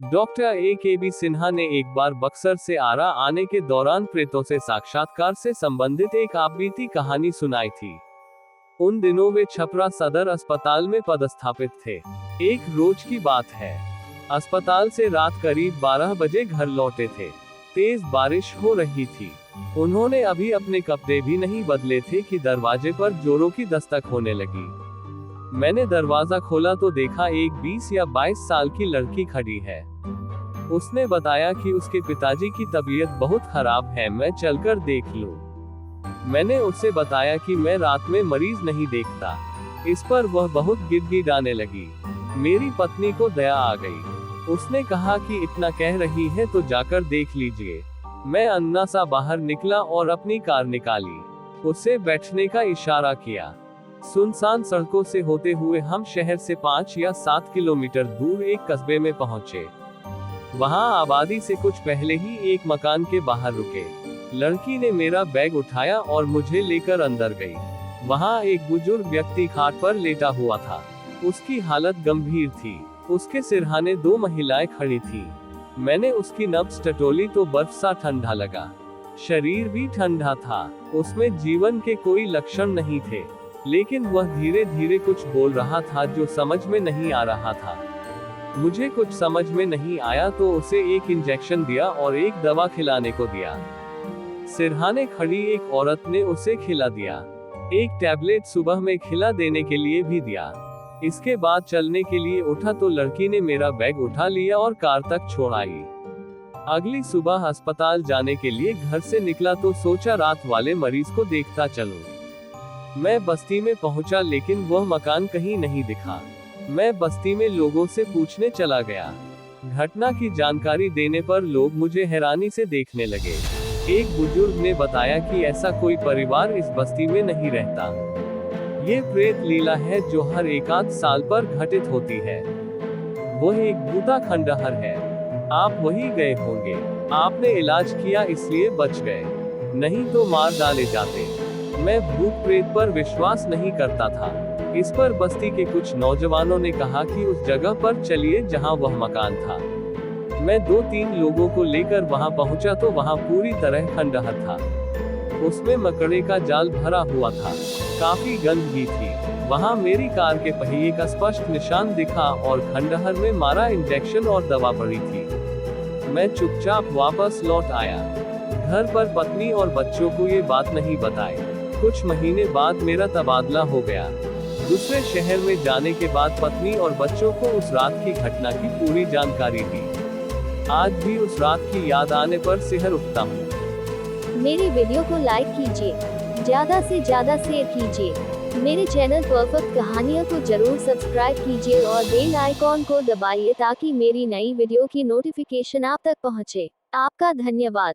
Doctor A.K.B. Sinha ने एक बार बक्सर से आरा आने के दौरान प्रेतों से साक्षात्कार से संबंधित एक आपबीती कहानी सुनाई थी। उन दिनों वे छपरा सदर अस्पताल में पदस्थापित थे। एक रोज की बात है, अस्पताल से रात करीब 12 बजे घर लौटे थे। तेज बारिश हो रही थी। उन्होंने अभी अपने कपड़े भी नहीं बदले थे कि दरवाजे पर जोरों की दस्तक होने लगी। मैंने दरवाजा खोला तो देखा एक 20 या 22 साल की लड़की खड़ी है। उसने बताया कि उसके पिताजी की तबीयत बहुत खराब है, मैं चलकर देख लूं। मैंने उससे बताया कि मैं रात में मरीज नहीं देखता। इस पर वह बहुत गिड़गिड़ाने लगी। मेरी पत्नी को दया आ गई। उसने कहा कि इतना कह रही है तो जाकर देख लीजिए। मैं अन्ना सा बाहर निकला और अपनी कार निकाली। उसे बैठने का इशारा किया। सुनसान सड़कों से होते हुए हम शहर से 5 या 7 किलोमीटर दूर एक कस्बे में पहुंचे। वहां आबादी से कुछ पहले ही एक मकान के बाहर रुके। लड़की ने मेरा बैग उठाया और मुझे लेकर अंदर गई। वहां एक बुजुर्ग व्यक्ति खाट पर लेटा हुआ था। उसकी हालत गंभीर थी। उसके सिरहाने 2 महिलाएं खड़ी थी। मैंने उसकी नब्ज टटोली तो बर्फ सा ठंडा लगा। शरीर भी ठंडा था। उसमें जीवन के कोई लक्षण नहीं थे, लेकिन वह धीरे धीरे कुछ बोल रहा था जो समझ में नहीं आ रहा था। मुझे कुछ समझ में नहीं आया तो उसे एक इंजेक्शन दिया और एक दवा खिलाने को दिया। सिरहाने खड़ी एक औरत ने उसे खिला दिया। एक टैबलेट सुबह में खिला देने के लिए भी दिया। इसके बाद चलने के लिए उठा तो लड़की ने मेरा बैग उठा लिया और कार तक छोड़ आई। अगली सुबह अस्पताल जाने के लिए घर से निकला तो सोचा रात वाले मरीज को देखता चलूं। मैं बस्ती में पहुंचा लेकिन वह मकान कहीं नहीं दिखा। मैं बस्ती में लोगों से पूछने चला गया। घटना की जानकारी देने पर लोग मुझे हैरानी से देखने लगे। एक बुजुर्ग ने बताया कि ऐसा कोई परिवार इस बस्ती में नहीं रहता। ये प्रेत लीला है जो हर एकाध साल पर घटित होती है। वह एक भूता खंडहर है। आप वही गए होंगे। आपने इलाज किया इसलिए बच गए, नहीं तो मार डाले जाते। मैं भूत प्रेत पर विश्वास नहीं करता था। इस पर बस्ती के कुछ नौजवानों ने कहा कि उस जगह पर चलिए जहां वह मकान था। मैं 2-3 लोगों को लेकर वहां पहुंचा तो वहां पूरी तरह खंडहर था। उसमें मकड़े का जाल भरा हुआ था। काफी गंध भी थी। वहां मेरी कार के पहिए का स्पष्ट निशान दिखा और खंडहर में मारा इंजेक्शन और दवा पड़ी थी। मैं चुपचाप वापस लौट आया। घर पर पत्नी और बच्चों को ये बात नहीं बताई। कुछ महीने बाद मेरा तबादला हो गया। दूसरे शहर में जाने के बाद पत्नी और बच्चों को उस रात की घटना की पूरी जानकारी दी। आज भी उस रात की याद आने पर सिहर उठता हूँ। मेरे वीडियो को लाइक कीजिए, ज्यादा से ज्यादा शेयर कीजिए। मेरे चैनल परफेक्ट कहानियों को जरूर सब्सक्राइब कीजिए और बेल आइकॉन को दबाइए ताकि मेरी नई वीडियो की नोटिफिकेशन आप तक पहुँचे। आपका धन्यवाद।